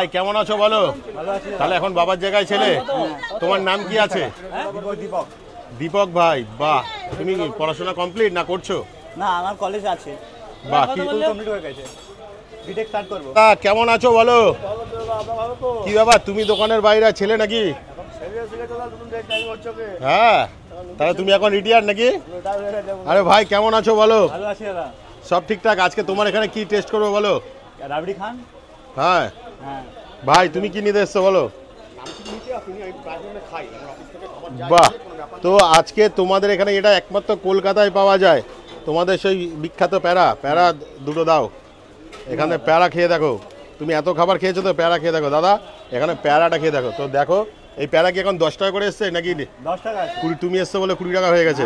ভাই কেমন আছো বলো? তাহলে এখন বাবার জায়গায় ছেলে, তোমার নাম কি আছে? দীপক। দীপক ভাই, বাহ। তুমি পড়াশোনা কমপ্লিট না করছো? না, আমার কলেজ আছে। বাহ, কি কমপ্লিট হয়ে গেছে, বিটেক স্টার্ট করব। কেমন আছো বলো? কি ব্যাপার, তুমি দোকানের বাইরে ছেলে নাকি? হ্যাঁ, তাহলে তুমি এখন রিটায়ার নাকি? আরে ভাই কেমন আছো বলো? ভালো আছি দাদা। সব ঠিকঠাক। আজকে তোমার এখানে কি টেস্ট করবো বলো? রাবড়ি খান। হ্যাঁ হ্যাঁ ভাই, তুমি কি নিতে এসছো বলো? বাহ, তো আজকে তোমাদের এখানে এটা একমাত্র কলকাতায় পাওয়া যায়, তোমাদের সেই বিখ্যাত প্যারা। প্যারা দুটো দাও, এখানে প্যারা খেয়ে দেখো। তুমি এত খাবার খেয়েছো তো, প্যারা খেয়ে দেখো দাদা, এখানে প্যারাটা খেয়ে দেখো। তো দেখো এই প্যারা কি এখন 10 টাকা করে এসছে নাকি? 10 টাকা। তুমি এসছো বলে 20 টাকা হয়ে গেছে।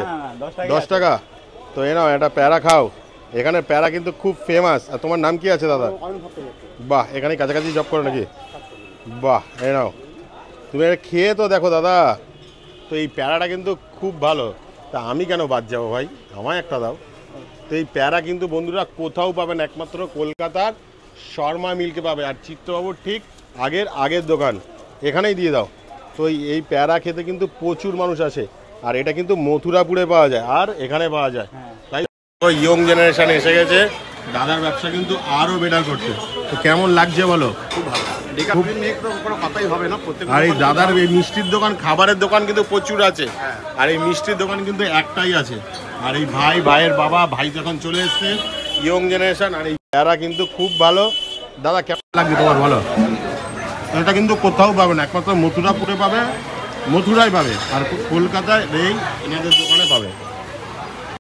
10 টাকা। তো এ নাও, এটা প্যারা খাও। এখানে প্যারা কিন্তু খুব ফেমাস। আর তোমার নাম কি আছে দাদা? বাহ, এখানে কাছাকাছি জব করো নাকি? বাহ, এ নাও, তুমি এটা খেয়ে তো দেখো দাদা। তো এই প্যারাটা কিন্তু খুব ভালো। তা আমি কেন বাদ যাবো ভাই, আমায় একটা দাও। তো এই প্যারা কিন্তু বন্ধুরা কোথাও পাবেন, একমাত্র কলকাতার শর্মা মিলকে পাবে। আর চিত্তবাবুর ঠিক আগের দোকান, এখানেই দিয়ে দাও। তো এই প্যারা খেতে কিন্তু প্রচুর মানুষ আসে। আর এটা কিন্তু মথুরাপুরে পাওয়া যায়, আর এখানে পাওয়া যায়। তাই ইয়ং জেনারেশন এসে গেছে, দাদার ব্যবসা কিন্তু আরও বেটার করছে। তো কেমন লাগছে বলো? খুব ভালো। কোনো কথাই হবে না। আর এই দাদার এই মিষ্টির দোকান, খাবারের দোকান কিন্তু প্রচুর আছে। আর এই মিষ্টির দোকান কিন্তু একটাই আছে। আর এই ভাইয়ের বাবা, ভাই যখন চলে এসছে, ইয়ং জেনারেশন। আর এই প্যারা কিন্তু খুব ভালো। দাদা কেমন লাগছে তোমার বলো? এটা কিন্তু কোথাও পাবে না, একমাত্র মথুরাপুরে পাবে, মথুরায় পাবে। আর কলকাতায় এই এনাদের দোকানে পাবে।